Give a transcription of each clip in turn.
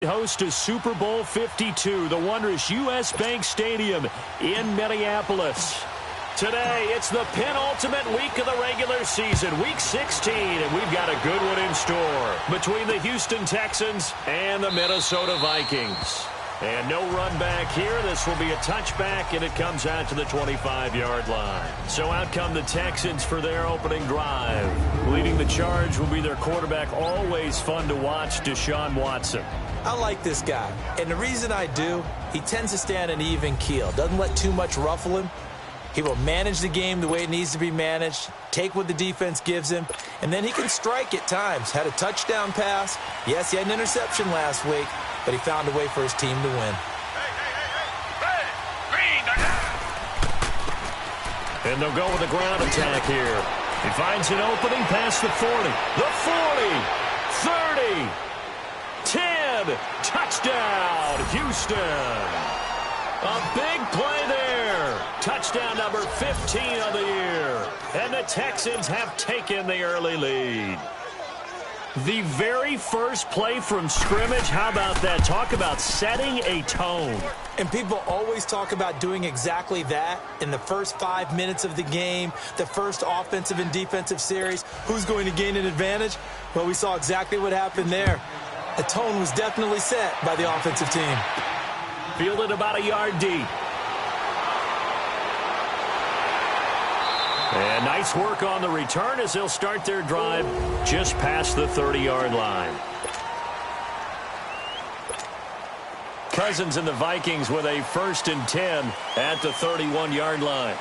Host to Super Bowl 52, the wondrous U.S. Bank Stadium in Minneapolis. Today, it's the penultimate week of the regular season, Week 16, and we've got a good one in store between the Houston Texans and the Minnesota Vikings. And no run back here. This will be a touchback, and it comes out to the 25-yard line. So out come the Texans for their opening drive. Leading the charge will be their quarterback, always fun to watch, Deshaun Watson. I like this guy, and the reason I do, he tends to stay on an even keel. Doesn't let too much ruffle him. He will manage the game the way it needs to be managed, take what the defense gives him, and then he can strike at times. Had a touchdown pass. Yes, he had an interception last week, but he found a way for his team to win. And they'll go with a ground attack here. He finds an opening past the 40, the 40, 30, 10, touchdown, Houston. A big play there. Touchdown number 15 of the year. And the Texans have taken the early lead. The very first play from scrimmage, how about that? Talk about setting a tone. And people always talk about doing exactly that in the first 5 minutes of the game, the first offensive and defensive series. Who's going to gain an advantage? Well, we saw exactly what happened there. The tone was definitely set by the offensive team. Fielded about a yard deep. And nice work on the return as they'll start their drive just past the 30-yard line. Cousins and the Vikings with a 1st and 10 at the 31-yard line.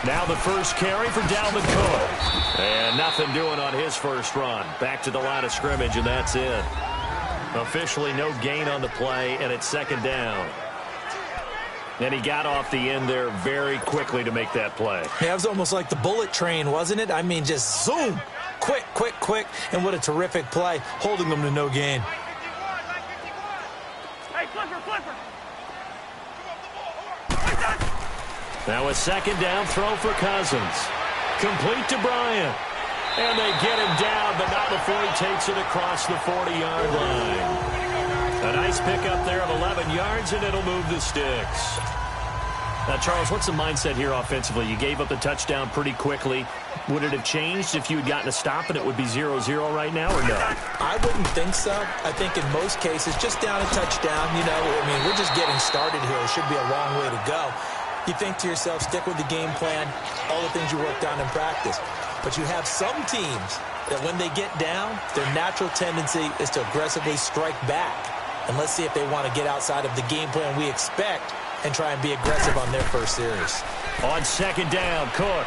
Now the first carry for Dalvin Cook. And nothing doing on his first run. Back to the line of scrimmage, and that's it. Officially no gain on the play, and it's 2nd down. And he got off the end there very quickly to make that play. Yeah, it was almost like the bullet train, wasn't it? I mean, just zoom. Quick, quick, quick. And what a terrific play, holding them to no gain. Hey, flipper. Now a 2nd down throw for Cousins. Complete to Bryant. And they get him down, but not before he takes it across the 40-yard line. A nice pickup there of 11 yards, and it'll move the sticks. Now, Charles, what's the mindset here offensively? You gave up the touchdown pretty quickly. Would it have changed if you had gotten a stop and it would be 0-0 right now, or no? I wouldn't think so. I think in most cases, just down a touchdown, you know, I mean, we're just getting started here. It should be a long way to go. You think to yourself, stick with the game plan, all the things you worked on in practice. But you have some teams that when they get down, their natural tendency is to aggressively strike back. And let's see if they want to get outside of the game plan we expect and try and be aggressive on their first series. On 2nd down, Cook.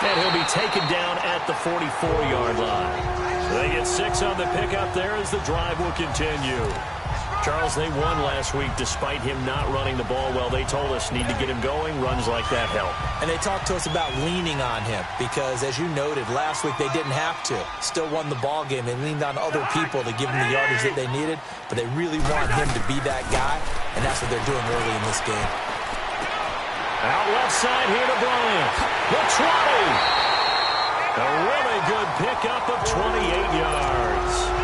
And he'll be taken down at the 44-yard line. So they get 6 on the pickup there as the drive will continue. Charles, they won last week despite him not running the ball well. They told us need to get him going. Runs like that help. And they talked to us about leaning on him because, as you noted, last week they didn't have to. Still won the ball game. They leaned on other people to give them the yardage that they needed, but they really want him to be that guy, and that's what they're doing early in this game. Out left side here to Bryant. The 20. A really good pickup of 28 yards.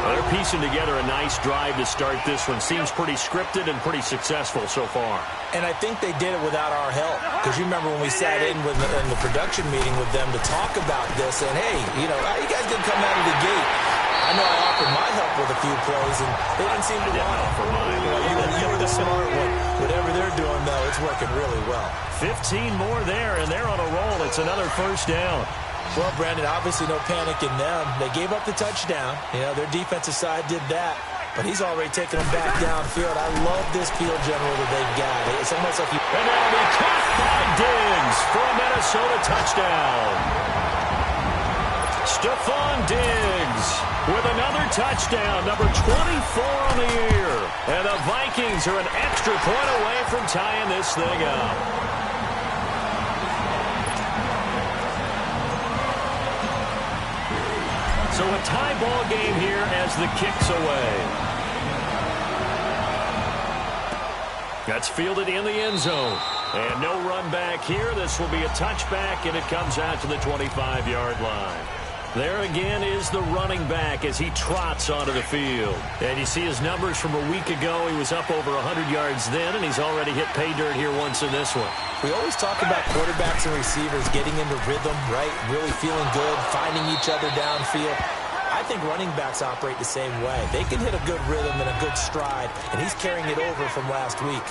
They're piecing together a nice drive to start this one. Seems pretty scripted and pretty successful so far. And I think they did it without our help. Because you remember when we sat in the production meeting with them to talk about this. And, hey, you know, how you guys didn't come out of the gate? I know I offered my help with a few plays, and they didn't seem to want it. You were the smart one. Whatever they're doing, though, it's working really well. 15 more there, and they're on a roll. It's another 1st down. Well, Brandon, obviously no panic in them. They gave up the touchdown. You know, their defensive side did that. But he's already taking them back downfield. I love this field general that they've got. It's almost like he... And that'll be caught by Diggs for a Minnesota touchdown. Stephon Diggs with another touchdown, number 24 on the year. And the Vikings are an extra point away from tying this thing up. So a tie ball game here as the kick's away. That's fielded in the end zone. And no run back here. This will be a touchback, and it comes out to the 25-yard line. There again is the running back as he trots onto the field. And you see his numbers from a week ago. He was up over 100 yards then, and he's already hit pay dirt here once in this one. We always talk about quarterbacks and receivers getting into rhythm, right? Really feeling good, finding each other downfield. I think running backs operate the same way. They can hit a good rhythm and a good stride, and he's carrying it over from last week.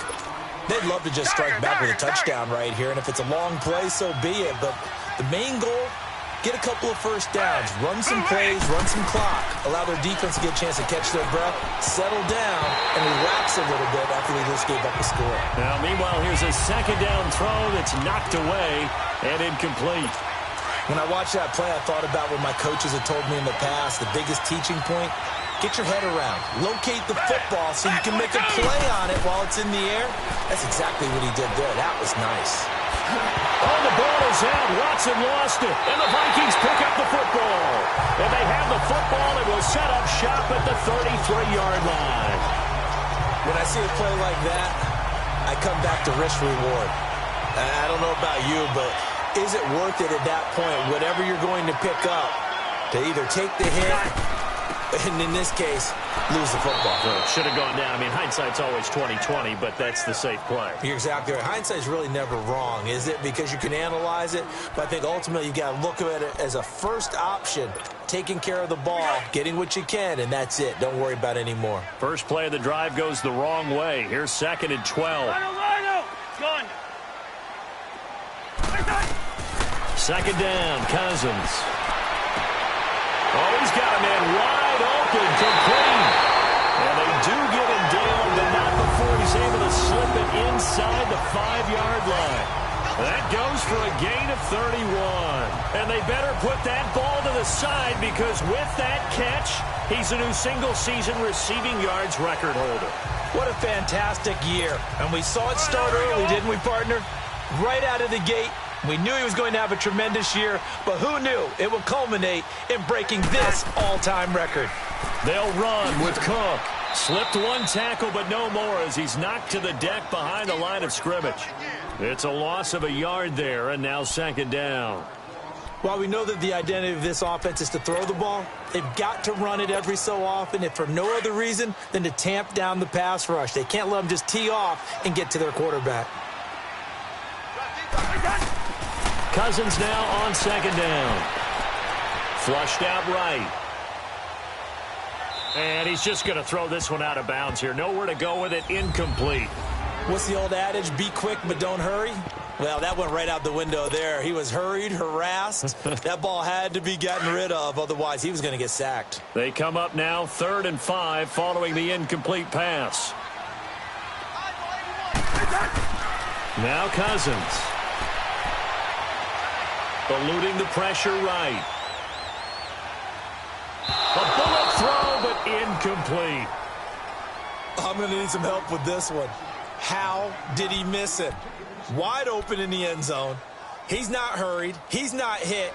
They'd love to just strike back with a touchdown right here, and if it's a long play, so be it. But the main goal, get a couple of first downs, run some plays, run some clock, allow their defense to get a chance to catch their breath, settle down, and relax a little bit after they just gave up the score. Now, meanwhile, here's a second down throw that's knocked away and incomplete. When I watched that play, I thought about what my coaches had told me in the past. The biggest teaching point, get your head around. Locate the football so you can make a play on it while it's in the air. That's exactly what he did there. That was nice. Oh, the ball is out. Watson lost it. And the Vikings pick up the football. And they have the football and will set up shop at the 33-yard line. When I see a play like that, I come back to risk-reward. I don't know about you, but is it worth it at that point, whatever you're going to pick up, to either take the hit, and in this case, lose the football? Well, it should have gone down. I mean, hindsight's always 20/20, but that's the safe play. You're exactly right. Hindsight's really never wrong, is it? Because you can analyze it, but I think ultimately you got to look at it as a first option, taking care of the ball, getting what you can, and that's it. Don't worry about any more. First play of the drive goes the wrong way. Here's 2nd and 12. Gone. Second down, Cousins. Oh, he's got a man wide open, complete. And they do get him down, but not before he's able to slip it inside the 5-yard line. That goes for a gain of 31. And they better put that ball to the side because with that catch, he's a new single-season receiving yards record holder. What a fantastic year. And we saw it start early, didn't we, partner? Right out of the gate. We knew he was going to have a tremendous year, but who knew it would culminate in breaking this all-time record. They'll run with Cook. Slipped one tackle, but no more as he's knocked to the deck behind the line of scrimmage. It's a loss of a yard there, and now 2nd down. While we know that the identity of this offense is to throw the ball, they've got to run it every so often, if for no other reason than to tamp down the pass rush. They can't let them just tee off and get to their quarterback. Cousins now on 2nd down. Flushed out right. And he's just going to throw this one out of bounds here. Nowhere to go with it. Incomplete. What's the old adage? Be quick, but don't hurry. Well, that went right out the window there. He was hurried, harassed. That ball had to be gotten rid of. Otherwise, he was going to get sacked. They come up now 3rd and 5 following the incomplete pass. Now Cousins. Eluding the pressure right. A bullet throw, but incomplete. I'm going to need some help with this one. How did he miss it? Wide open in the end zone. He's not hurried. He's not hit.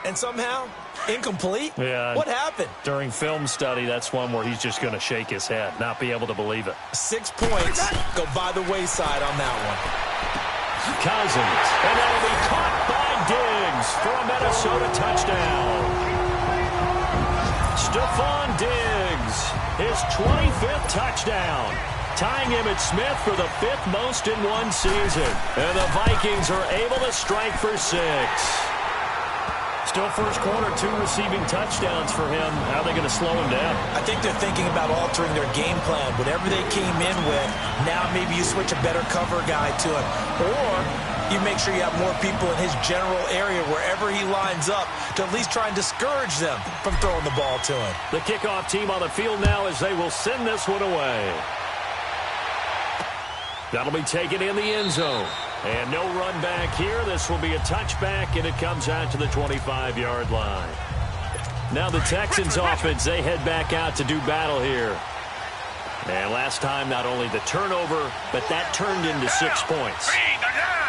And somehow, incomplete? Yeah. What happened? During film study, that's one where he's just going to shake his head, not be able to believe it. 6 points go by the wayside on that one. Cousins. And that'll be caught by Diggs for a Minnesota touchdown. Stephon Diggs, his 25th touchdown, tying Emmitt Smith for the 5th most in one season. And the Vikings are able to strike for 6. Still first quarter, 2 receiving touchdowns for him. How are they going to slow him down? I think they're thinking about altering their game plan. Whatever they came in with, now maybe you switch a better cover guy to him. Or you make sure you have more people in his general area wherever he lines up to at least try and discourage them from throwing the ball to him. The kickoff team on the field now as they will send this one away. That'll be taken in the end zone. And no run back here. This will be a touchback, and it comes out to the 25-yard line. Now the Texans offense, they head back out to do battle here. And last time, not only the turnover, but that turned into 6 points.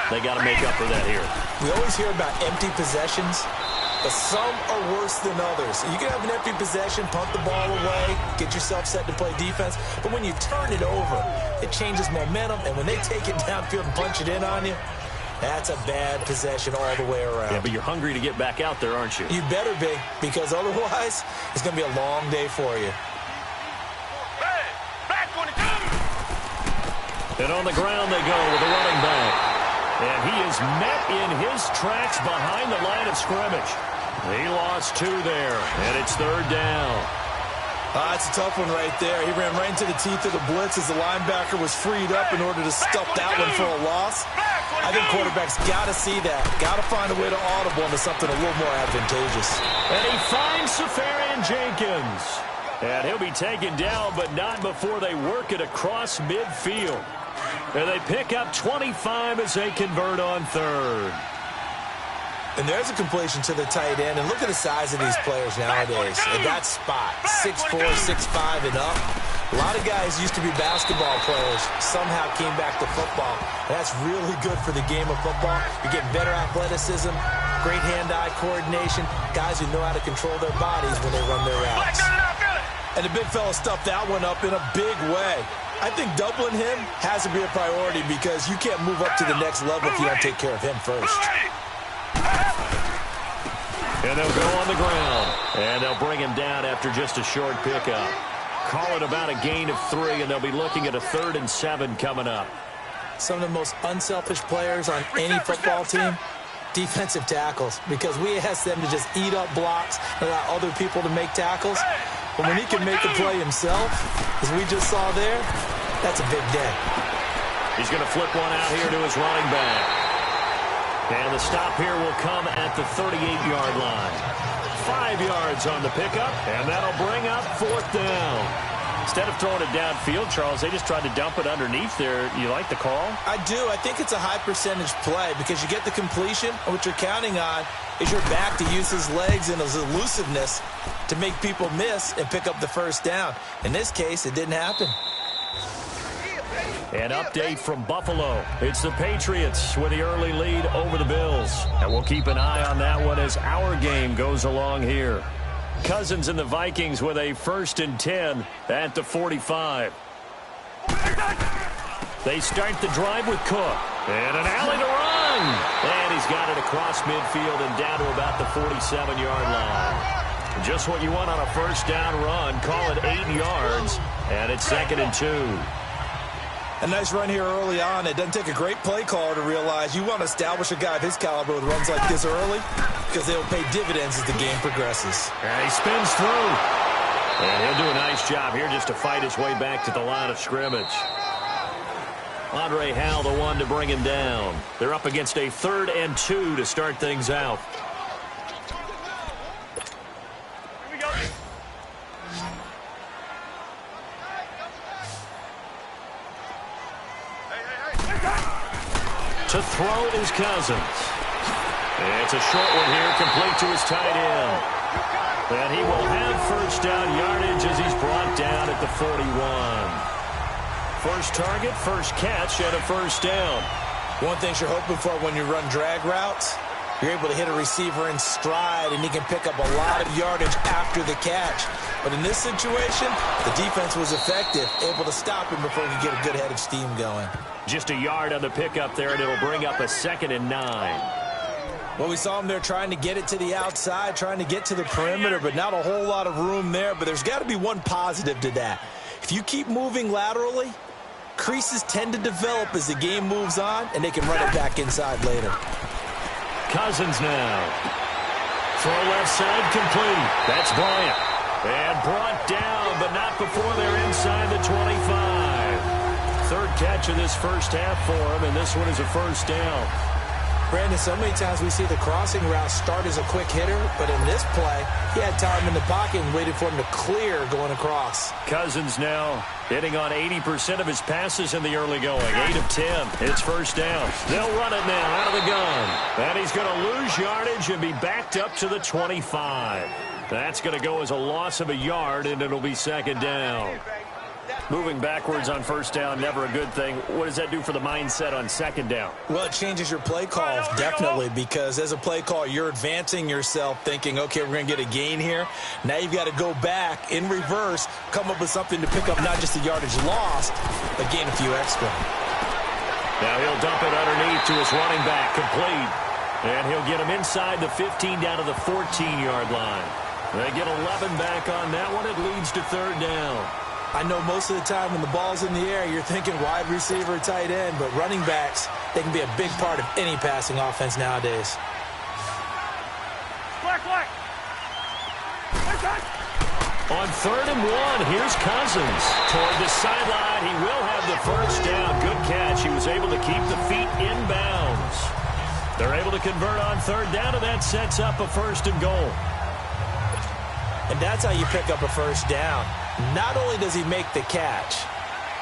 They got to make up for that here. We always hear about empty possessions, but some are worse than others. You can have an empty possession, punt the ball away, get yourself set to play defense, but when you turn it over, it changes momentum, and when they take it downfield and punch it in on you, That's a bad possession all the way around. Yeah, but you're hungry to get back out there, aren't you? You better be, because otherwise it's going to be a long day for you. And on the ground they go with the running back. And he is met in his tracks behind the line of scrimmage. He lost 2 there, and it's 3rd down. It's a tough one right there. He ran right into the teeth of the blitz as the linebacker was freed up in order to stuff that one for a loss. I think quarterbacks got to see that. Got to find a way to audible into something a little more advantageous. And he finds Safarian Jenkins. And he'll be taken down, but not before they work it across midfield. And they pick up 25 as they convert on 3rd. And there's a completion to the tight end. And look at the size of these players nowadays. At that spot, 6'4", 6'5", and up. A lot of guys used to be basketball players, somehow came back to football. And that's really good for the game of football. You're getting better athleticism, great hand-eye coordination, guys who know how to control their bodies when they run their routes. And the big fella stuffed that one up in a big way. I think doubling him has to be a priority because you can't move up to the next level if you don't take care of him first. And they'll go on the ground. And they'll bring him down after just a short pickup. Call it about a gain of 3, and they'll be looking at a 3rd and 7 coming up. Some of the most unselfish players on any football team, defensive tackles, because we ask them to just eat up blocks and allow other people to make tackles. But when he can make a play himself, as we just saw there, that's a big day. He's going to flip one out here to his running back. And the stop here will come at the 38-yard line. 5 yards on the pickup, and that'll bring up 4th down. Instead of throwing it downfield, Charles, they just tried to dump it underneath there. You like the call? I do. I think it's a high-percentage play because you get the completion, and what you're counting on is your back to use his legs and his elusiveness to make people miss and pick up the 1st down. In this case, it didn't happen. An update from Buffalo. It's the Patriots with the early lead over the Bills. And we'll keep an eye on that one as our game goes along here. Cousins and the Vikings with a 1st and 10 at the 45. They start the drive with Cook. And an alley to run. And he's got it across midfield and down to about the 47-yard line. Just what you want on a 1st down run. Call it 8 yards. And it's 2nd and 2. A nice run here early on. It doesn't take a great play caller to realize you want to establish a guy of his caliber with runs like this early because they'll pay dividends as the game progresses. And he spins through. And he'll do a nice job here just to fight his way back to the line of scrimmage. Andre Howell, the one to bring him down. They're up against a 3rd and 2 to start things out. To throw is Cousins. It's a short one here, complete to his tight end. And he will have 1st down yardage as he's brought down at the 41. First target, first catch, and a 1st down. One thing you're hoping for when you run drag routes, you're able to hit a receiver in stride, and he can pick up a lot of yardage after the catch. But in this situation, the defense was effective, able to stop him before he could get a good head of steam going. Just a yard on the pickup there, and it'll bring up a 2nd and 9. Well, we saw him there trying to get it to the outside, trying to get to the perimeter, but not a whole lot of room there. But there's got to be one positive to that. If you keep moving laterally, creases tend to develop as the game moves on, and they can run it back inside later. Cousins now. Throw left side complete. That's Bryant. And brought down, but not before they're inside the 25. 3rd catch of this 1st half for him, and this one is a 1st down. Brandon, so many times we see the crossing route start as a quick hitter, but in this play, he had time in the pocket and waited for him to clear going across. Cousins now hitting on 80% of his passes in the early going. 8 of 10. It's 1st down. They'll run it now out of the gun. And he's going to lose yardage and be backed up to the 25. That's going to go as a loss of a yard, and it'll be 2nd down. Moving backwards on 1st down, never a good thing. What does that do for the mindset on 2nd down? Well, it changes your play calls, definitely, because as a play call, you're advancing yourself thinking, okay, we're going to get a gain here. Now you've got to go back in reverse, come up with something to pick up not just the yardage lost, but gain a few extra. Now he'll dump it underneath to his running back, complete. And he'll get him inside the 15 down to the 14-yard line. They get 11 back on that one. It leads to third down. I know most of the time when the ball's in the air, you're thinking wide receiver, tight end, but running backs, they can be a big part of any passing offense nowadays. On 3rd and 1, here's Cousins. Toward the sideline, he will have the first down. Good catch. He was able to keep the feet in bounds. They're able to convert on 3rd down, and that sets up a 1st and goal. And that's how you pick up a first down. Not only does he make the catch,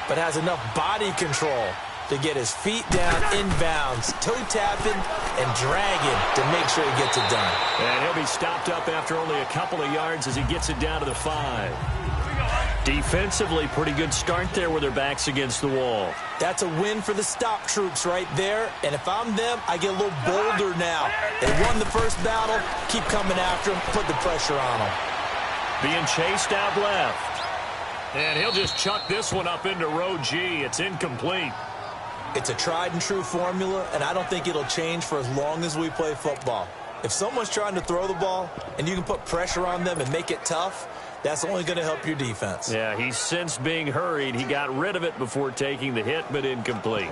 but has enough body control to get his feet down in bounds, toe tapping and dragging to make sure he gets it done. And he'll be stopped up after only a couple of yards as he gets it down to the 5. Defensively, pretty good start there with their backs against the wall. That's a win for the stop troops right there. And if I'm them, I get a little bolder now. They won the first battle. Keep coming after them. Put the pressure on them. Being chased out left. And he'll just chuck this one up into row G. It's incomplete. It's a tried-and-true formula, and I don't think it'll change for as long as we play football. If someone's trying to throw the ball and you can put pressure on them and make it tough, that's only going to help your defense. Yeah, he's since being hurried. He got rid of it before taking the hit, but incomplete.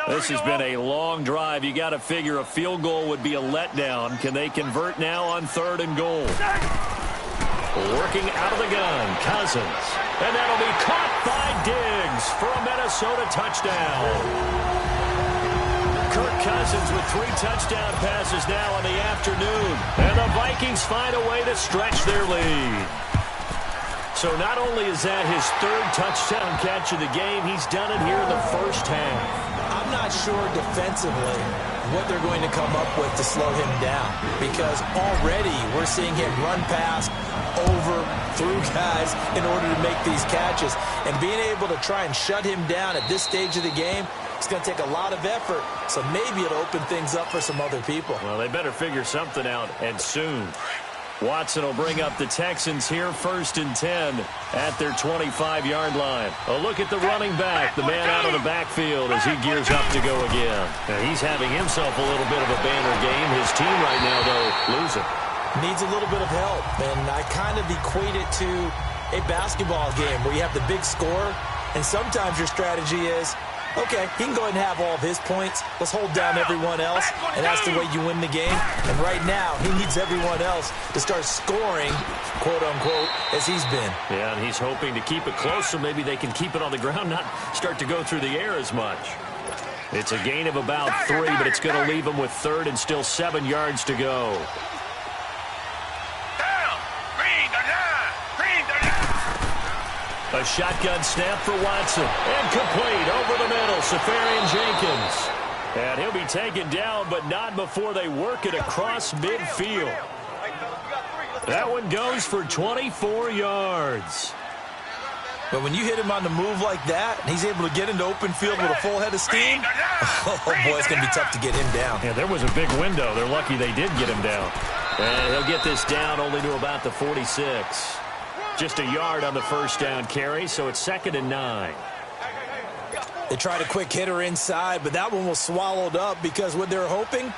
This has been a long drive. You got to figure a field goal would be a letdown. Can they convert now on 3rd and goal? Working out of the gun, Cousins. And that'll be caught by Diggs for a Minnesota touchdown. Kirk Cousins with 3 touchdown passes now in the afternoon. And the Vikings find a way to stretch their lead. So not only is that his 3rd touchdown catch of the game, he's done it here in the first half. I'm not sure defensively what they're going to come up with to slow him down, because already we're seeing him run past, over, through guys in order to make these catches. And being able to try and shut him down at this stage of the game, it's going to take a lot of effort. So maybe it'll open things up for some other people. Well, they better figure something out, and soon. Watson will bring up the Texans here 1st and 10 at their 25-yard line. A look at the running back, the man out of the backfield as he gears up to go again. Now, he's having himself a little bit of a banner game. His team right now, though, losing. Needs a little bit of help, and I kind of equate it to a basketball game where you have the big score, and sometimes your strategy is, okay, he can go ahead and have all of his points. Let's hold down everyone else, and that's the way you win the game. And right now, he needs everyone else to start scoring, quote-unquote, as he's been. Yeah, and he's hoping to keep it close so maybe they can keep it on the ground, not start to go through the air as much. It's a gain of about 3, but it's going to leave him with 3rd and still 7 yards to go. A shotgun snap for Watson. And complete over the middle. Safarian Jenkins. And he'll be taken down, but not before they work it across midfield. That one goes for 24 yards. But when you hit him on the move like that, and he's able to get into open field with a full head of steam, oh boy, it's going to be tough to get him down. Yeah, there was a big window. They're lucky they did get him down. And he'll get this down only to about the 46. Just a yard on the first down carry, so it's 2nd and 9. They tried a quick hitter inside, but that one was swallowed up because what they're hoping,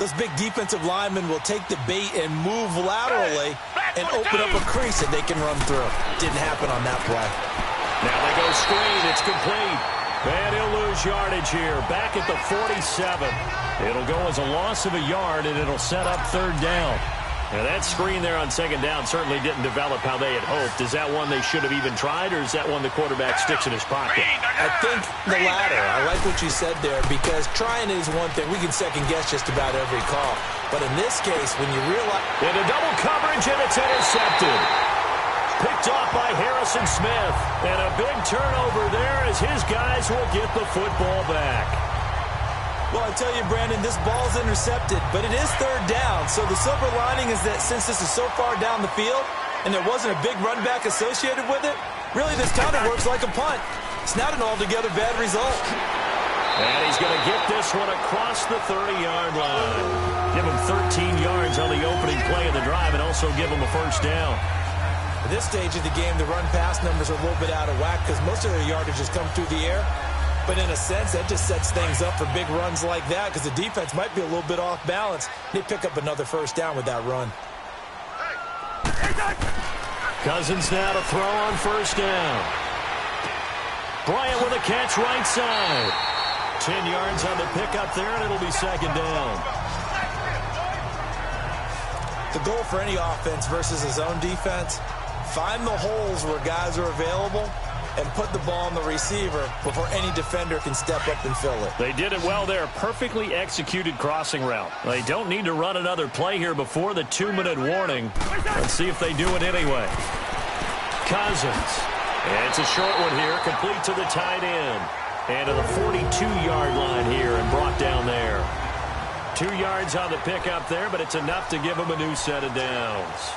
those big defensive linemen will take the bait and move laterally and open up a crease that they can run through. Didn't happen on that play. Now they go screen. It's complete. And he'll lose yardage here. Back at the 47. It'll go as a loss of a yard, and it'll set up 3rd down. Now that screen there on 2nd down certainly didn't develop how they had hoped. Is that one they should have even tried, or is that one the quarterback sticks in his pocket? I think the latter. I like what you said there, because trying is one thing. We can second-guess just about every call. But in this case, when you realize... In a double coverage, and it's intercepted. Picked off by Harrison Smith. And a big turnover there as his guys will get the football back. Well, I tell you, Brandon, this ball's intercepted, but it is 3rd down. So the silver lining is that since this is so far down the field and there wasn't a big run back associated with it, really this kind of works like a punt. It's not an altogether bad result. And he's going to get this one across the 30-yard line. Give him 13 yards on the opening play of the drive and also give him a first down. At this stage of the game, the run-pass numbers are a little bit out of whack because most of their yardage has come through the air. But in a sense, that just sets things up for big runs like that because the defense might be a little bit off balance. They pick up another first down with that run. Cousins now to throw on first down. Bryant with a catch right side. 10 yards on the pickup there, and it'll be second down. The goal for any offense versus his own defense, find the holes where guys are available and put the ball on the receiver before any defender can step up and fill it. They did it well there. Perfectly executed crossing route. They don't need to run another play here before the 2-minute warning. Let's see if they do it anyway. Cousins. And it's a short one here, complete to the tight end. And to the 42-yard line here and brought down there. 2 yards on the pickup there, but it's enough to give them a new set of downs.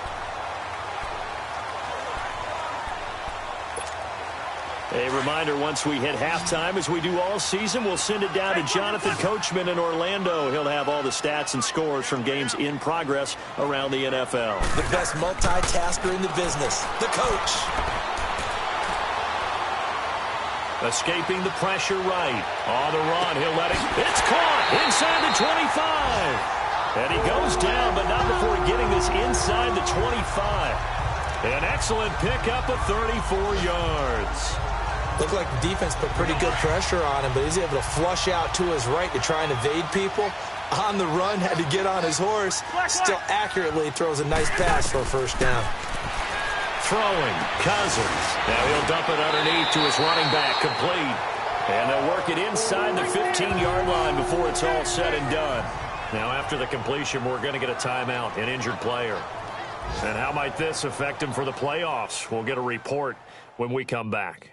A reminder, once we hit halftime, as we do all season, we'll send it down to Jonathan Coachman in Orlando. He'll have all the stats and scores from games in progress around the NFL. The best multitasker in the business, the coach. Escaping the pressure right. On the run, he'll let it. It's caught inside the 25. And he goes down, but not before getting this inside the 25. An excellent pickup of 34 yards. Looked like the defense put pretty good pressure on him, but he's able to flush out to his right to try and evade people. On the run, had to get on his horse. Still accurately throws a nice pass for a first down. Throwing, Cousins. Now he'll dump it underneath to his running back, complete. And they'll work it inside the 15-yard line before it's all said and done. Now after the completion, we're going to get a timeout, an injured player. And how might this affect him for the playoffs? We'll get a report when we come back.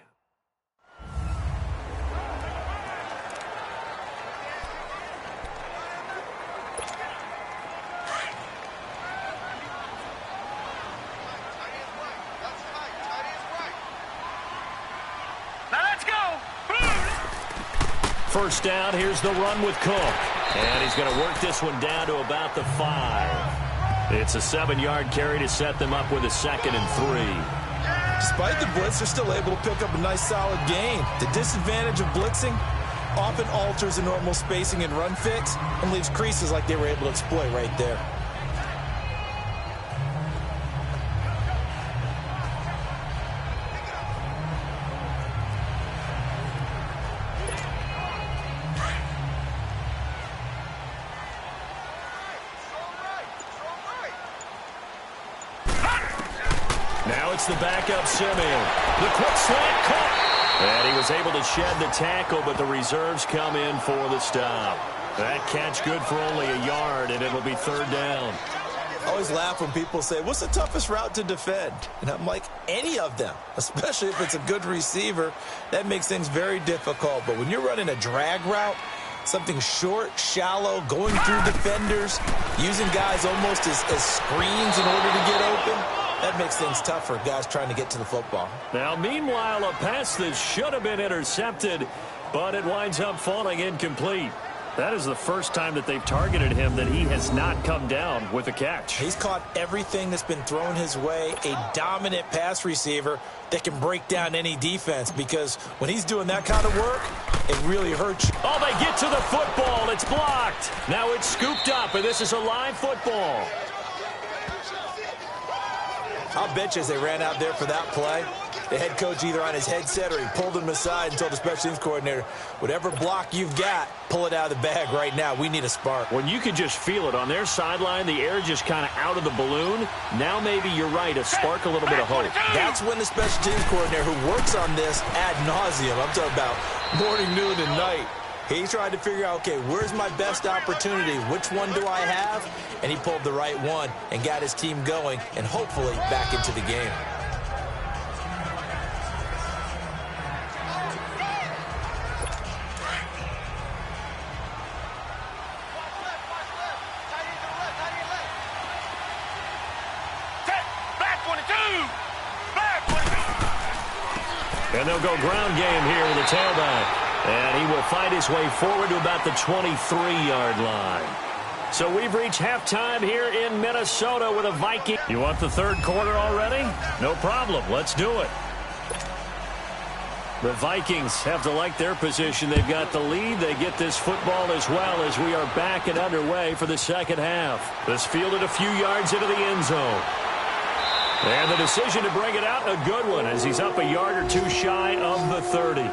First down, here's the run with Cook. And he's going to work this one down to about the 5. It's a 7-yard carry to set them up with a 2nd and 3. Despite the blitz, they're still able to pick up a nice solid gain. The disadvantage of blitzing often alters the normal spacing and run fix and leaves creases like they were able to exploit right there. It's the backup Simeon. The quick slant caught. And he was able to shed the tackle, but the reserves come in for the stop. That catch good for only a yard, and it'll be 3rd down. I always laugh when people say, what's the toughest route to defend? And I'm like, any of them, especially if it's a good receiver. That makes things very difficult. But when you're running a drag route, something short, shallow, going through defenders, using guys almost as screens in order to get open, that makes things tough for guys trying to get to the football. Now, meanwhile, a pass that should have been intercepted, but it winds up falling incomplete. That is the first time that they've targeted him that he has not come down with a catch. He's caught everything that's been thrown his way, a dominant pass receiver that can break down any defense, because when he's doing that kind of work, it really hurts you. Oh, they get to the football. It's blocked. Now it's scooped up, and this is a live football. I'll bet you as they ran out there for that play, the head coach either on his headset or he pulled him aside and told the special teams coordinator, whatever block you've got, pull it out of the bag right now. We need a spark. When you could just feel it on their sideline, the air just kind of out of the balloon. Now maybe you're right, a spark, a little bit of hope. That's when the special teams coordinator who works on this ad nauseum, I'm talking about morning, noon, and night, he tried to figure out, okay, where's my best opportunity? Which one do I have? And he pulled the right one and got his team going and hopefully back into the game. And they'll go ground game here with the tailback. And he will fight his way forward to about the 23-yard line. So we've reached halftime here in Minnesota with a Viking. You want the third quarter already? No problem. Let's do it. The Vikings have to like their position. They've got the lead. They get this football as well as we are back and underway for the second half. This fielded a few yards into the end zone. And the decision to bring it out, a good one, as he's up a yard or two shy of the 30.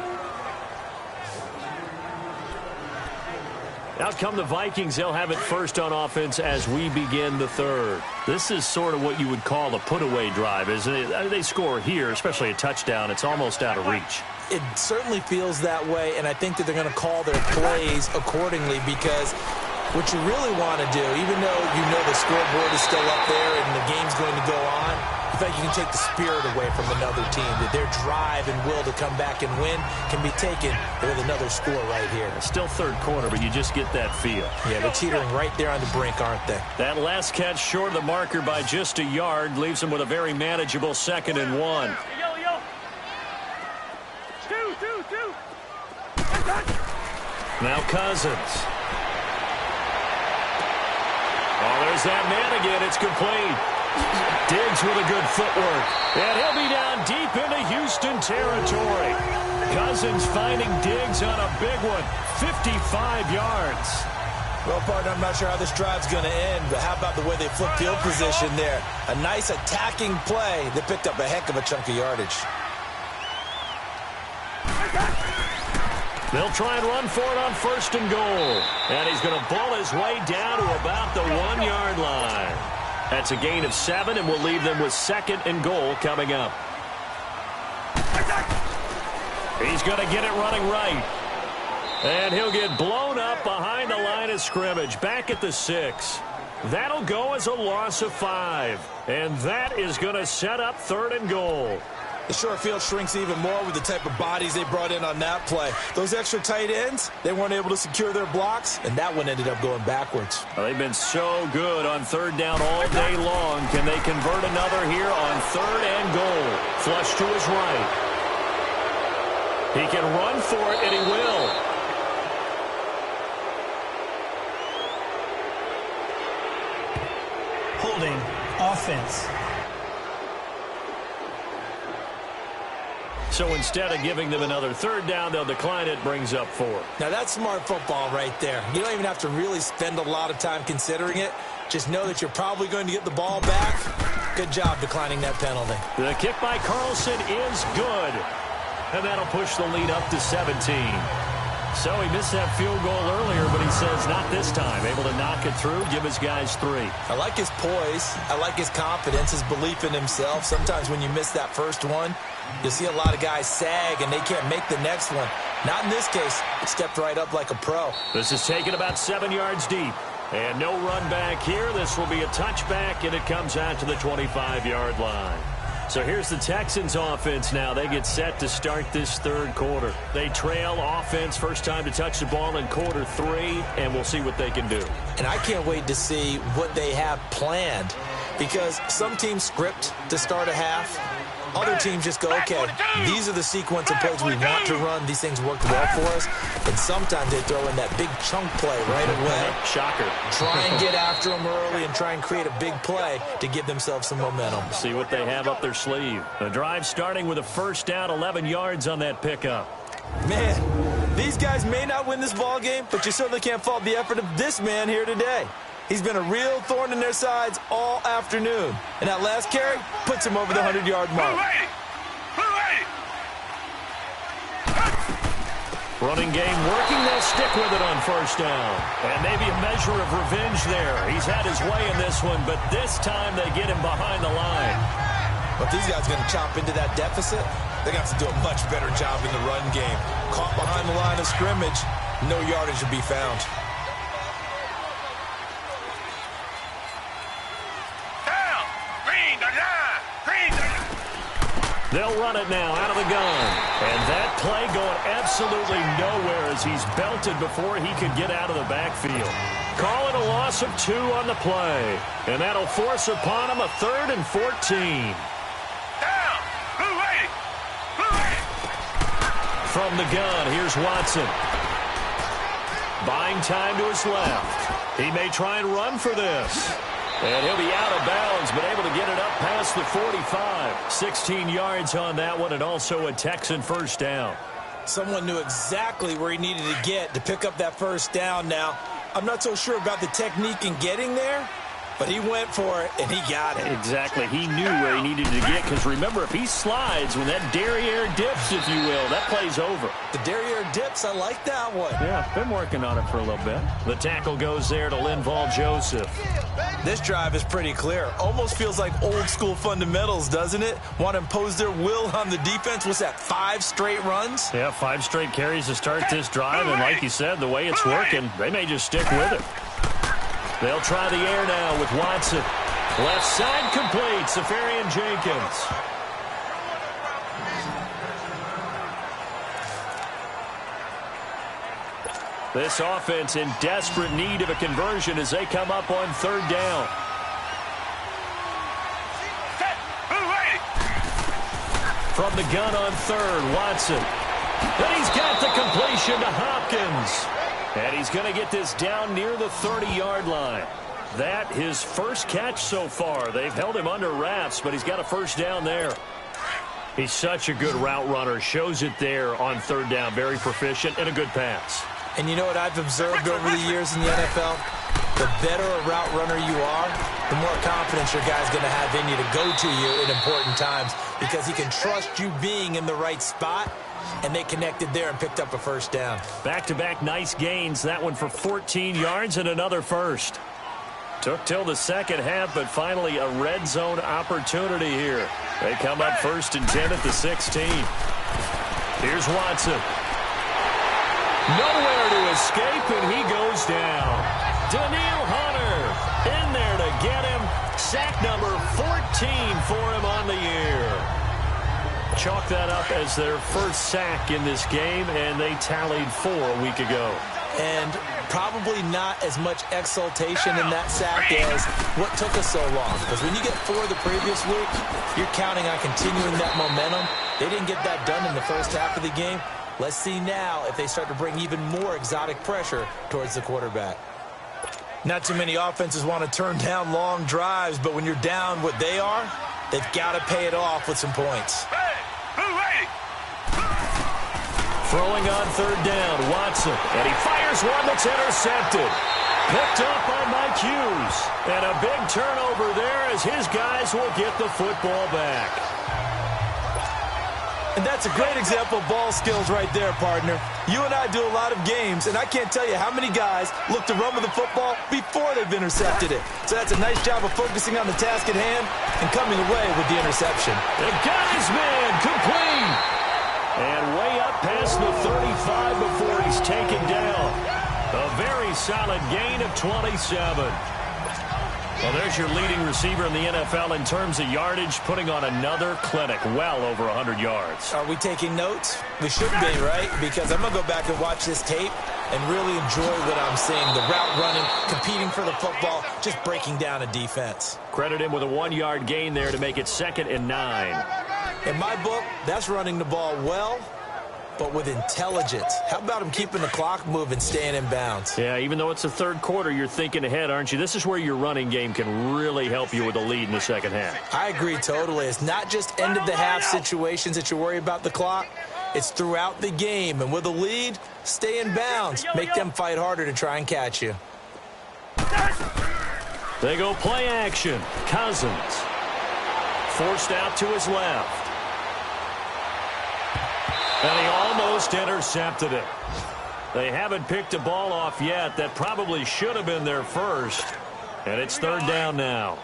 Out come the Vikings. They'll have it first on offense as we begin the third. This is sort of what you would call a put-away drive, isn't it? They score here, especially a touchdown. It's almost out of reach. It certainly feels that way, and I think that they're going to call their plays accordingly because what you really want to do, even though you know the scoreboard is still up there and the game's going to go on, I think you can take the spirit away from another team, that their drive and will to come back and win can be taken with another score right here. Still third quarter, but you just get that feel. Yeah, they're teetering right there on the brink, aren't they? That last catch short of the marker by just a yard leaves them with a very manageable 2nd and 1. Now Cousins. Oh, there's that man again. It's complete. Diggs with a good footwork. And he'll be down deep into Houston territory. Cousins finding Diggs on a big one. 55 yards. Well, partner, I'm not sure how this drive's going to end, but how about the way they flip field position there? A nice attacking play that picked up a heck of a chunk of yardage. They'll try and run for it on 1st and goal. And he's going to ball his way down to about the 1-yard line. That's a gain of 7, and we'll leave them with 2nd and goal coming up. He's going to get it running right. And he'll get blown up behind the line of scrimmage, back at the 6. That'll go as a loss of 5. And that is going to set up 3rd and goal. The short field shrinks even more with the type of bodies they brought in on that play. Those extra tight ends, they weren't able to secure their blocks, and that one ended up going backwards. Well, they've been so good on 3rd down all day long. Can they convert another here on 3rd and goal? Flush to his right. He can run for it, and he will. Holding offense. So instead of giving them another 3rd down, they'll decline it, brings up 4. Now that's smart football right there. You don't even have to really spend a lot of time considering it. Just know that you're probably going to get the ball back. Good job declining that penalty. The kick by Carlson is good. And that'll push the lead up to 17. So he missed that field goal earlier, but he says not this time. Able to knock it through, give his guys 3. I like his poise. I like his confidence, his belief in himself. Sometimes when you miss that first one, you'll see a lot of guys sag and they can't make the next one. Not in this case. It stepped right up like a pro. This is taken about 7 yards deep. And no run back here. This will be a touchback, and it comes out to the 25-yard line. So here's the Texans offense now. They get set to start this 3rd quarter. They trail offense, first time to touch the ball in quarter 3, and we'll see what they can do. And I can't wait to see what they have planned, because some teams script to start a half. Other teams just go, okay, these are the sequence of plays we want to run. These things worked well for us. And sometimes they throw in that big chunk play right away. Shocker. Try and get after them early and try and create a big play to give themselves some momentum. See what they have up their sleeve. The drive starting with a 1st down, 11 yards on that pickup. Man, these guys may not win this ball game, but you certainly can't fault the effort of this man here today. He's been a real thorn in their sides all afternoon. And that last carry puts him over the 100-yard mark. Running game working. They'll stick with it on 1st down. And maybe a measure of revenge there. He's had his way in this one, but this time they get him behind the line. But these guys are going to chop into that deficit. They're going to have to do a much better job in the run game. Caught behind the line of scrimmage, no yardage to be found. They'll run it now out of the gun. And that play going absolutely nowhere as he's belted before he could get out of the backfield. Call it a loss of 2 on the play. And that'll force upon him a 3rd and 14. Down. From From the gun, here's Watson. Buying time to his left. He may try and run for this. And he'll be out of bounds, but able to get it up past the 45. 16 yards on that one, and also a Texan first down. Someone knew exactly where he needed to get to pick up that first down. Now, I'm not so sure about the technique in getting there, but he went for it, and he got it. Exactly. He knew where he needed to get, because remember, if he slides, when that derriere dips, if you will, that play's over. The derriere dips, I like that one. Yeah, been working on it for a little bit. The tackle goes there to Linval Joseph. This drive is pretty clear. Almost feels like old-school fundamentals, doesn't it? Want to impose their will on the defense. What's that, 5 straight runs? Yeah, 5 straight carries to start this drive, and like you said, the way it's working, they may just stick with it. They'll try the air now with Watson. Left side complete. Safarian Jenkins. This offense in desperate need of a conversion as they come up on third down. From the gun on third, Watson. And he's got the completion to Hopkins. And he's going to get this down near the 30-yard line. That his first catch so far. They've held him under wraps, but he's got a first down there. He's such a good route runner. Shows it there on third down. Very proficient and a good pass. And you know what I've observed over the years in the NFL? The better a route runner you are, the more confidence your guy's going to have in you to go to you in important times, because he can trust you being in the right spot. And they connected there and picked up a first down. Back-to-back nice gains. That one for 14 yards and another first. Took till the second half, but finally a red zone opportunity here. They come up 1st and 10 at the 16. Here's Watson. Nowhere to escape, and he goes down. Daniil Hunter in there to get him. Sack number 14 for him on the year. Chalk that up as their first sack in this game, and they tallied 4 a week ago. And probably not as much exultation in that sack as what took us so long. Because when you get 4 the previous week, you're counting on continuing that momentum. They didn't get that done in the first half of the game. Let's see now if they start to bring even more exotic pressure towards the quarterback. Not too many offenses want to turn down long drives, but when you're down what they are, they've got to pay it off with some points. Throwing on third down, Watson, and he fires one that's intercepted. Picked up on Mike Hughes. And a big turnover there as his guys will get the football back. And that's a great example of ball skills right there, partner. You and I do a lot of games, and I can't tell you how many guys look to run with the football before they've intercepted it. So that's a nice job of focusing on the task at hand and coming away with the interception. They got his man complete. And way up past the 35 before he's taken down. A very solid gain of 27. Well, there's your leading receiver in the NFL in terms of yardage, putting on another clinic, well over 100 yards. Are we taking notes? We should be, right? Because I'm going to go back and watch this tape and really enjoy what I'm seeing. The route running, competing for the football, just breaking down a defense. Credit him with a 1-yard gain there to make it 2nd and 9. In my book, that's running the ball well, but with intelligence. How about him keeping the clock moving, staying in bounds? Yeah, even though it's the third quarter, you're thinking ahead, aren't you? This is where your running game can really help you with a lead in the second half. I agree totally. It's not just end-of-the-half situations that you worry about the clock. It's throughout the game. And with a lead, stay in bounds. Make them fight harder to try and catch you. They go play action. Cousins. Forced out to his left. And he almost intercepted it. They haven't picked a ball off yet. That probably should have been their first. And it's third down now.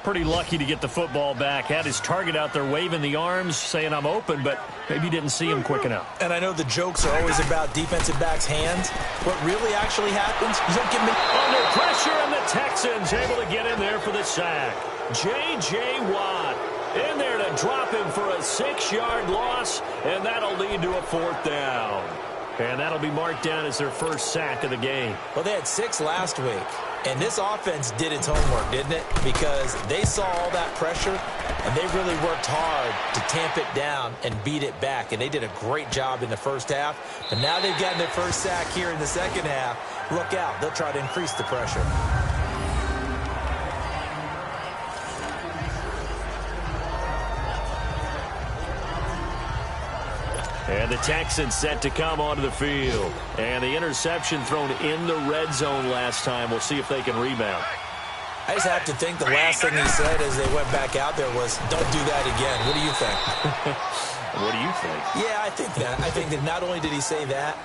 Pretty lucky to get the football back. Had his target out there waving the arms, saying I'm open, but maybe didn't see him quick enough. And I know the jokes are always about defensive backs' hands. What really actually happens, you don't get under pressure, and the Texans able to get in there for the sack. J.J. Watt in there to drop him for a 6-yard loss, and that'll lead to a 4th down. And that'll be marked down as their first sack of the game. Well, they had 6 last week. And this offense did its homework, didn't it? Because they saw all that pressure, and they really worked hard to tamp it down and beat it back. And they did a great job in the first half. But now they've gotten their first sack here in the second half. Look out. They'll try to increase the pressure. And the Texans set to come onto the field. And the interception thrown in the red zone last time. We'll see if they can rebound. I just have to think the last thing he said as they went back out there was, don't do that again. What do you think? What do you think? Yeah, I think that. I think that not only did he say that,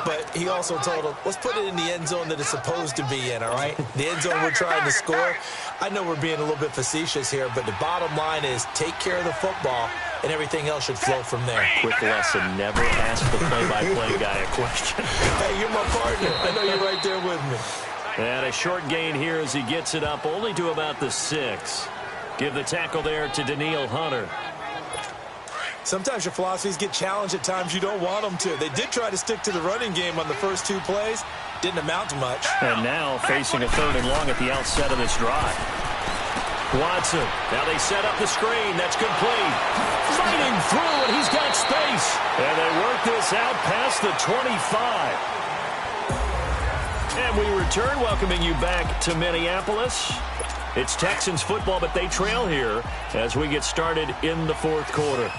but he also told them, let's put it in the end zone that it's supposed to be in, all right? The end zone we're trying to score. I know we're being a little bit facetious here, but the bottom line is take care of the football, and everything else should flow from there. Quick lesson, never ask the play-by-play guy a question. Hey, you're my partner. I know you're right there with me. And a short gain here as he gets it up only to about the 6. Give the tackle there to Daniil Hunter. Sometimes your philosophies get challenged at times you don't want them to. They did try to stick to the running game on the first 2 plays. Didn't amount to much. And now facing a 3rd and long at the outset of this drive. Watson. Now they set up the screen. That's complete. Fighting through, and he's got space. And they work this out past the 25. And we return, welcoming you back to Minneapolis. It's Texans football, but they trail here as we get started in the 4th quarter.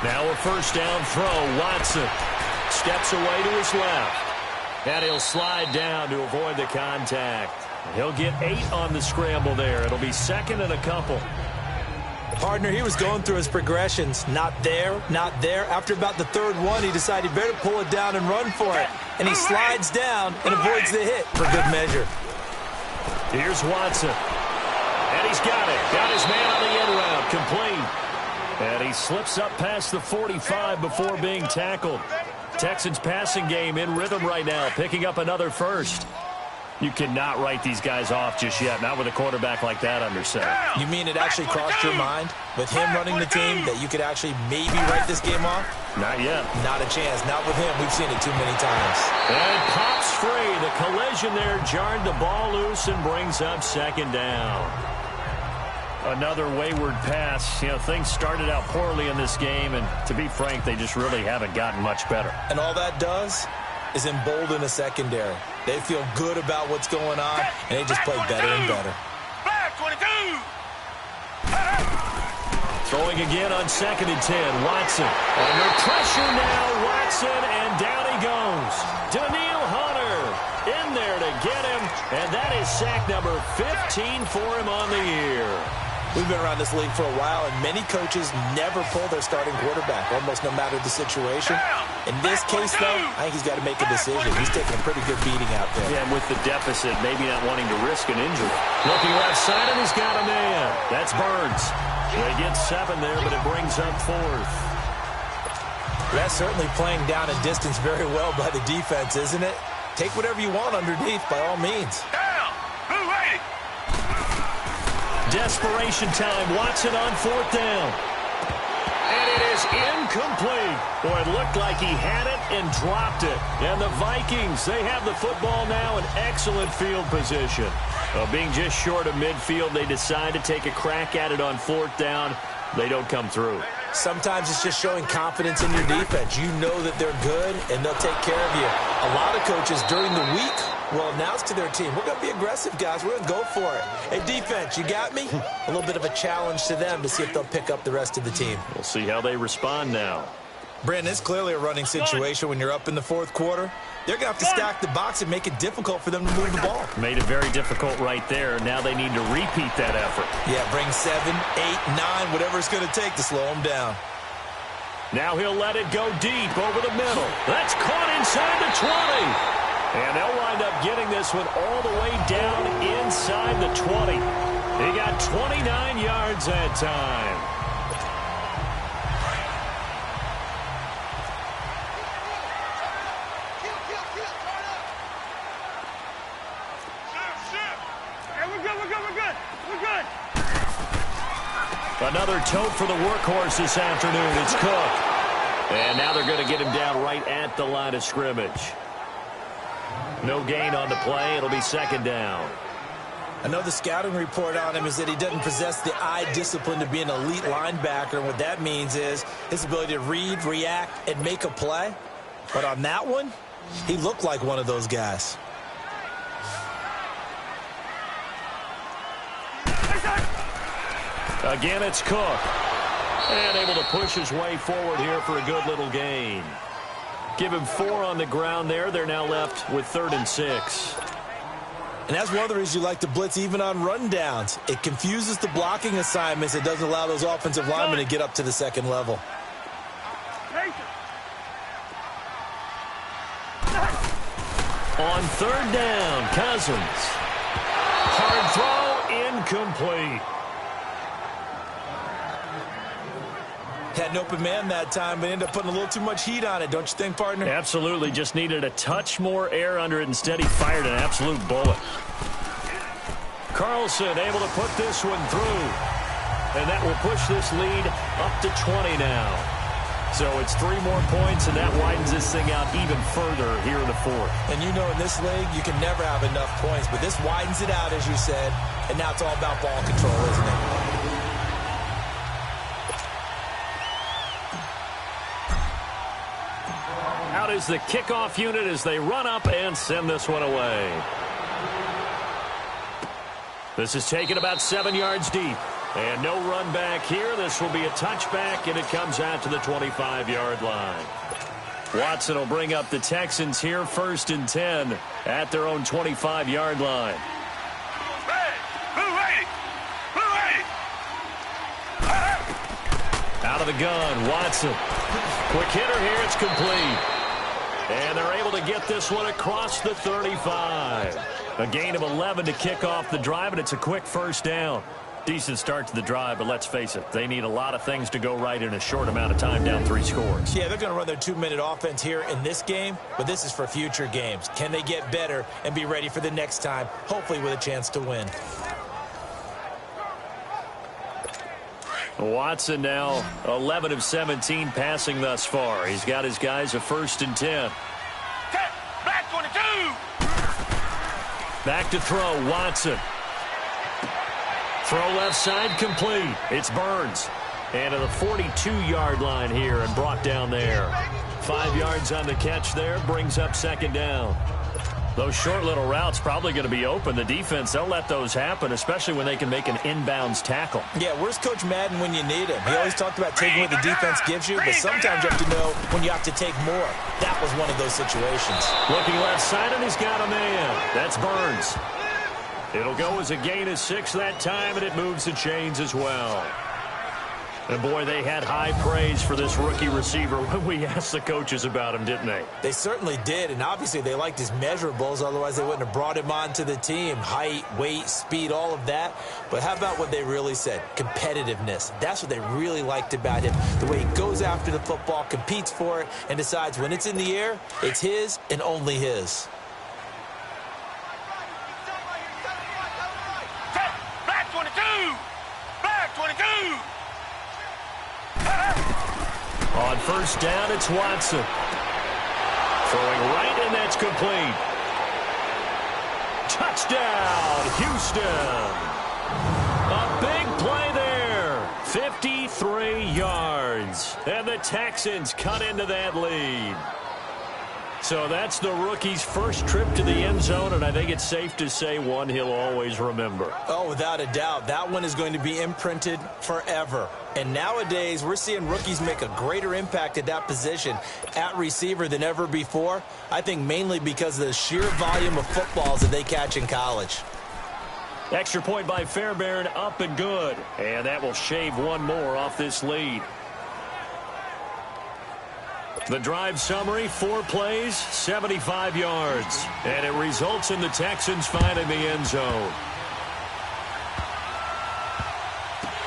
Now a first down throw. Watson steps away to his left. And he'll slide down to avoid the contact. He'll get 8 on the scramble there. It'll be 2nd and a couple. Partner, he was going through his progressions. Not there, not there. After about the 3rd one, he decided he better pull it down and run for it. And he slides down and avoids the hit for good measure. Here's Watson. And he's got it. Got his man on the end route. Complete. And he slips up past the 45 before being tackled. Texans passing game in rhythm right now, picking up another first. You cannot write these guys off just yet, not with a quarterback like that under center. You mean it actually crossed your mind with him running the team that you could actually maybe write this game off? Not yet. Not a chance. Not with him. We've seen it too many times. And it pops free. The collision there jarred the ball loose and brings up 2nd down. Another wayward pass. You know, things started out poorly in this game, and to be frank, they just really haven't gotten much better. And all that does is embolden a secondary. They feel good about what's going on, and they just play better and better. Throwing again on 2nd and 10. Watson under pressure now. Watson, and down he goes. Daniil Hunter in there to get him, and that is sack number 15 for him on the year. We've been around this league for a while, and many coaches never pull their starting quarterback, almost no matter the situation. In this case, though, I think he's got to make a decision. He's taking a pretty good beating out there. Yeah, and with the deficit, maybe not wanting to risk an injury. Looking left side, and he's got a man. That's Burns. They get 7 there, but it brings up 4th. That's certainly playing down a distance very well by the defense, isn't it? Take whatever you want underneath, by all means. Desperation time. Watson on 4th down. And it is incomplete. Boy, it looked like he had it and dropped it. And the Vikings, they have the football now in excellent field position. Being just short of midfield, they decide to take a crack at it on 4th down. They don't come through. Sometimes it's just showing confidence in your defense. You know that they're good, and they'll take care of you. A lot of coaches during the week will announce to their team, we're going to be aggressive, guys. We're going to go for it. Hey, defense, you got me? A little bit of a challenge to them to see if they'll pick up the rest of the team. We'll see how they respond now. Brandon, it's clearly a running situation when you're up in the 4th quarter. They're going to have to stack the box and make it difficult for them to move the ball. Made it very difficult right there. Now they need to repeat that effort. Yeah, bring 7, 8, 9, whatever it's going to take to slow them down. Now he'll let it go deep over the middle. That's caught inside the 20. And they'll wind up getting this one all the way down inside the 20. He got 29 yards that time. Another tote for the workhorse this afternoon. It's Cook. And now they're going to get him down right at the line of scrimmage. No gain on the play. It'll be second down. I know the scouting report on him is that he doesn't possess the eye discipline to be an elite linebacker. And what that means is his ability to read, react, and make a play. But on that one, he looked like one of those guys. Again, it's Cook. And able to push his way forward here for a good little gain. Give him 4 on the ground there. They're now left with 3rd and 6. And that's one of the reasons you like to blitz even on rundowns. It confuses the blocking assignments. It doesn't allow those offensive linemen to get up to the second level. On 3rd down, Cousins. Hard throw, incomplete. Had an open man that time, but ended up putting a little too much heat on it, don't you think, partner? Absolutely. Just needed a touch more air under it. Instead, he fired an absolute bullet. Carlson able to put this one through. And that will push this lead up to 20 now. So it's 3 more points, and that widens this thing out even further here in the 4th. And you know in this league, you can never have enough points, but this widens it out, as you said, and now it's all about ball control, isn't it? Out is the kickoff unit as they run up and send this one away. This is taken about 7 yards deep. And no run back here. This will be a touchback, and it comes out to the 25-yard line. Watson will bring up the Texans here, 1st and 10 at their own 25-yard line. Out of the gun, Watson. Quick hitter here, it's complete. And they're able to get this one across the 35. A gain of 11 to kick off the drive, and it's a quick 1st down. Decent start to the drive, but let's face it, they need a lot of things to go right in a short amount of time, down 3 scores. Yeah, they're going to run their 2-minute offense here in this game, but this is for future games. Can they get better and be ready for the next time, hopefully with a chance to win? Watson now 11 of 17 passing thus far. He's got his guys a 1st and 10. Back 22. Back to throw, Watson. Throw left side, complete. It's Burns. And to the 42-yard line here and brought down there. 5 yards on the catch there, brings up 2nd down. Those short little routes probably going to be open. The defense, they'll let those happen, especially when they can make an inbounds tackle. Yeah, where's Coach Madden when you need him? He always talked about taking what the defense gives you, but sometimes you have to know when you have to take more. That was one of those situations. Looking left side, and he's got a man. That's Burns. It'll go as a gain of 6 that time, and it moves the chains as well. And, boy, they had high praise for this rookie receiver when we asked the coaches about him, didn't they? They certainly did, and obviously they liked his measurables. Otherwise, they wouldn't have brought him onto the team. Height, weight, speed, all of that. But how about what they really said? Competitiveness. That's what they really liked about him. The way he goes after the football, competes for it, and decides when it's in the air, it's his and only his. Back 22. Back 22. On 1st down, it's Watson. Throwing right, and that's complete. Touchdown, Houston. A big play there. 53 yards. And the Texans cut into that lead. So that's the rookie's first trip to the end zone, and I think it's safe to say one he'll always remember. Oh, without a doubt. That one is going to be imprinted forever. And nowadays, we're seeing rookies make a greater impact at that position at receiver than ever before. I think mainly because of the sheer volume of footballs that they catch in college. Extra point by Fairbairn, up and good. And that will shave one more off this lead. The drive summary, 4 plays, 75 yards. And it results in the Texans finding the end zone.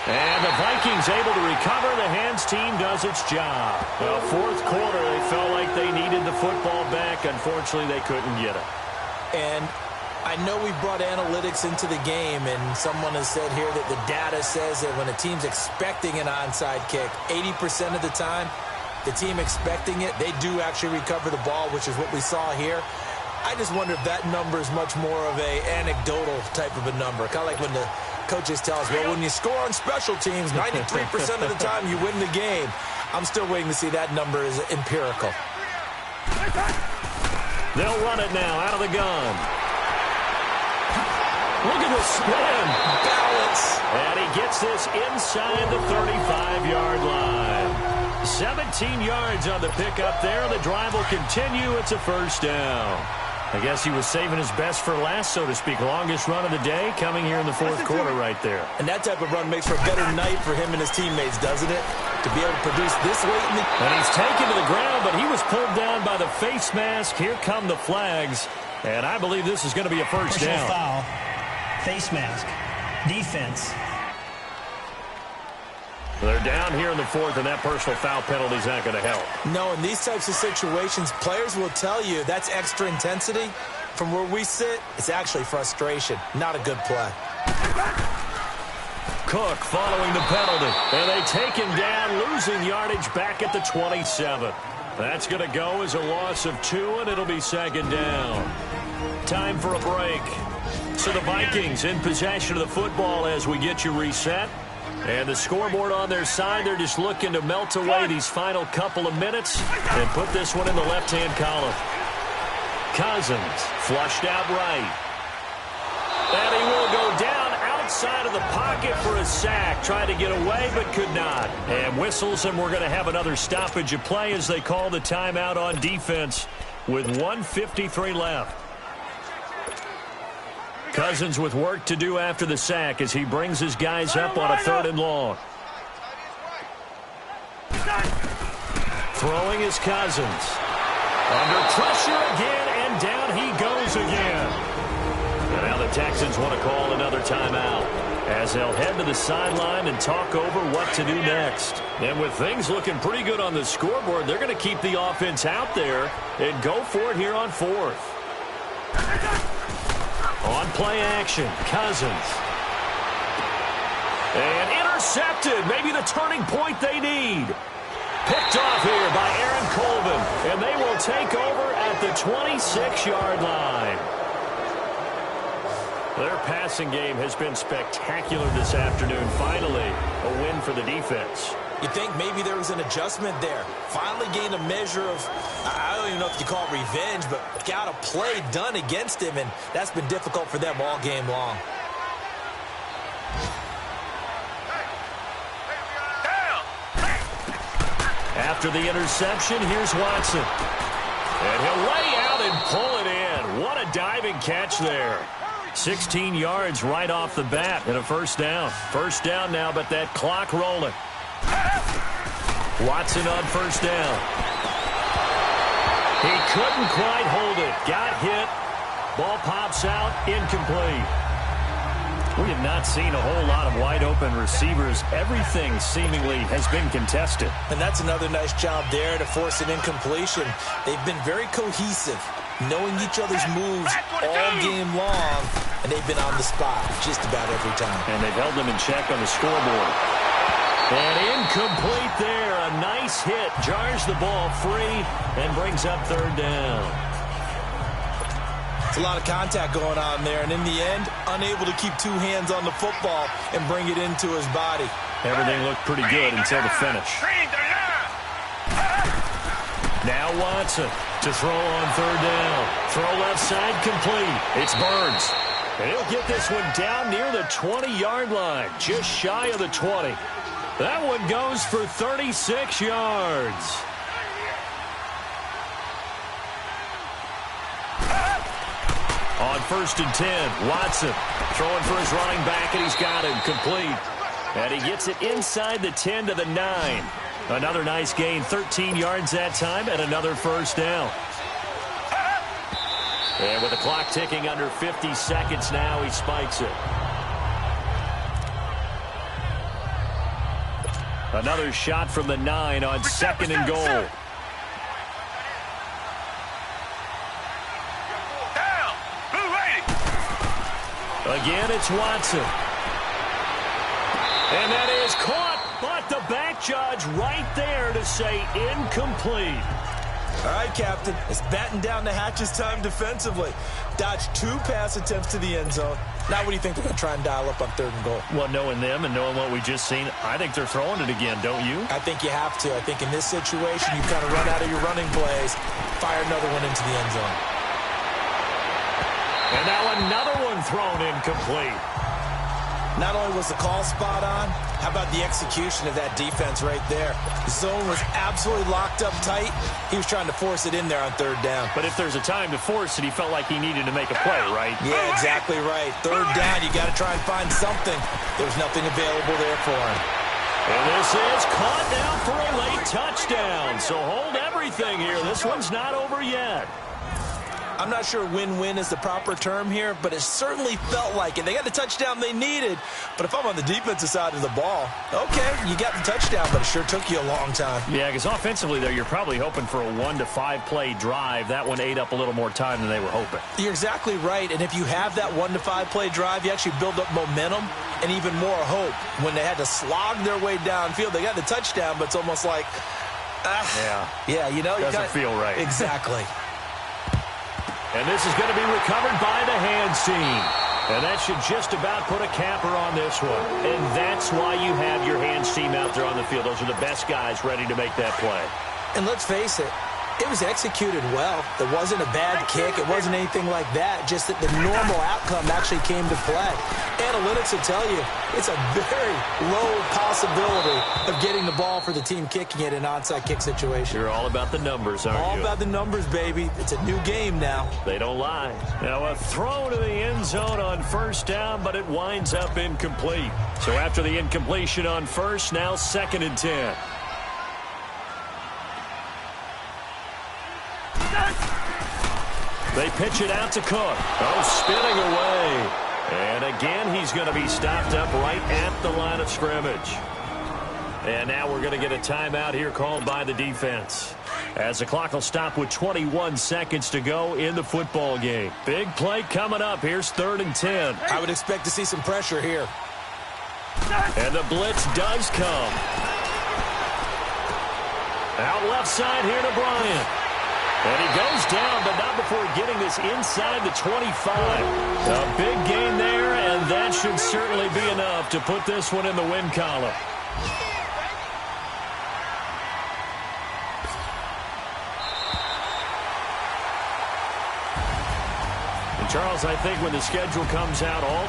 And the Vikings able to recover. The hands team does its job. Well, 4th quarter, they felt like they needed the football back. Unfortunately, they couldn't get it. And I know we brought analytics into the game, and someone has said here that the data says that when a team's expecting an onside kick, 80% of the time, the team expecting it, they do actually recover the ball, which is what we saw here. I just wonder if that number is much more of a anecdotal type of a number. Kind of like when the coaches tell us, well, when you score on special teams, 93% of the time you win the game. I'm still waiting to see that number is empirical. They'll run it now out of the gun. Look at the spin. Balance. And he gets this inside the 35-yard line. 17 yards on the pickup there. The drive will continue. It's a first down. I guess he was saving his best for last, so to speak. Longest run of the day coming here in the fourth quarter right there. And that type of run makes for a better night for him and his teammates, doesn't it? To be able to produce this late in the... And he's taken to the ground, but he was pulled down by the face mask. Here come the flags. And I believe this is going to be a first down. Foul. Face mask. Defense. They're down here in the fourth, and that personal foul penalty is not going to help. No, in these types of situations, players will tell you that's extra intensity. From where we sit, it's actually frustration. Not a good play. Cook following the penalty, and they take him down, losing yardage back at the 27. That's going to go as a loss of 2, and it'll be second down. Time for a break. So the Vikings in possession of the football as we get you reset. And the scoreboard on their side, they're just looking to melt away these final couple of minutes and put this one in the left-hand column. Cousins flushed out right. And he will go down outside of the pocket for a sack. Tried to get away but could not. And whistles, and we're going to have another stoppage of play as they call the timeout on defense with 1:53 left. Cousins with work to do after the sack as he brings his guys up on a 3rd and long. Throwing is Cousins. Under pressure again, and down he goes again. And now the Texans want to call another timeout as they'll head to the sideline and talk over what to do next. And with things looking pretty good on the scoreboard, they're going to keep the offense out there and go for it here on 4th. On play action, Cousins. And intercepted. Maybe the turning point they need. Picked off here by Aaron Colvin. And they will take over at the 26-yard line. Their passing game has been spectacular this afternoon. Finally, a win for the defense. You think maybe there was an adjustment there. Finally gained a measure of, I don't even know if you call it revenge, but got a play done against him, and that's been difficult for them all game long. After the interception, here's Watson. And he'll lay out and pull it in. What a diving catch there. 16 yards right off the bat and a first down. First down now, but that clock rolling. Watson on first down. He couldn't quite hold it. Got hit. Ball pops out. Incomplete. We have not seen a whole lot of wide-open receivers. Everything seemingly has been contested. And that's another nice job there to force an incompletion. They've been very cohesive, knowing each other's moves all game long, and they've been on the spot just about every time. And they've held them in check on the scoreboard. And incomplete there. A nice hit. Jars the ball free and brings up third down. It's a lot of contact going on there, and in the end, unable to keep two hands on the football and bring it into his body. Everything looked pretty good until the finish. Now Watson to throw on third down. Throw left side complete. It's Burns. And he'll get this one down near the 20-yard line, just shy of the 20. That one goes for 36 yards. On 1st and 10, Watson throwing for his running back, and he's got him complete. And he gets it inside the 10 to the 9. Another nice gain, 13 yards that time, and another first down. And with the clock ticking under 50 seconds now, he spikes it. Another shot from the 9 on 2nd and goal. Again, it's Watson. And that is caught But the back judge right there to say incomplete. All right, Captain. It's batten down the hatches time defensively. Dodged 2 pass attempts to the end zone. Now what do you think they're going to try and dial up on 3rd and goal? Well, knowing them and knowing what we just seen, I think they're throwing it again, don't you? I think you have to. I think in this situation, you kind of run out of your running plays, fire another one into the end zone. And now another one thrown incomplete. Not only was the call spot on, how about the execution of that defense right there? The zone was absolutely locked up tight. He was trying to force it in there on 3rd down. But if there's a time to force it, he felt like he needed to make a play, right? Yeah, exactly right. 3rd down, you got to try and find something. There was nothing available there for him. And this is caught now for a late touchdown. So hold everything here. This one's not over yet. I'm not sure win-win is the proper term here, but it certainly felt like it. They got the touchdown they needed, but if I'm on the defensive side of the ball, okay, you got the touchdown, but it sure took you a long time. Yeah, because offensively there, you're probably hoping for a 1 to 5 play drive. That one ate up a little more time than they were hoping. You're exactly right, and if you have that 1 to 5 play drive, you actually build up momentum and even more hope. When they had to slog their way downfield, they got the touchdown, but it's almost like, yeah, you know, doesn't feel right. Exactly. And this is going to be recovered by the hands team. And that should just about put a capper on this one. And that's why you have your hands team out there on the field. Those are the best guys ready to make that play. And let's face it, it was executed well. It wasn't a bad kick. It wasn't anything like that. Just that the normal outcome actually came to play. Analytics will tell you it's a very low possibility of getting the ball for the team kicking it in an onside kick situation. You're all about the numbers, aren't you? All about the numbers, baby. It's a new game now. They don't lie. Now a throw to the end zone on 1st down, but it winds up incomplete. So after the incompletion on 1st, now 2nd and 10. They pitch it out to Cook. Oh, spinning away. And again, he's going to be stopped up right at the line of scrimmage. And now we're going to get a timeout here called by the defense, as the clock will stop with 21 seconds to go in the football game. Big play coming up. Here's 3rd and 10. I would expect to see some pressure here. And the blitz does come. Out left side here to Bryant. And he goes down, but not before getting this inside the 25. A big gain there, and that should certainly be enough to put this one in the win column. And Charles, I think when the schedule comes out, all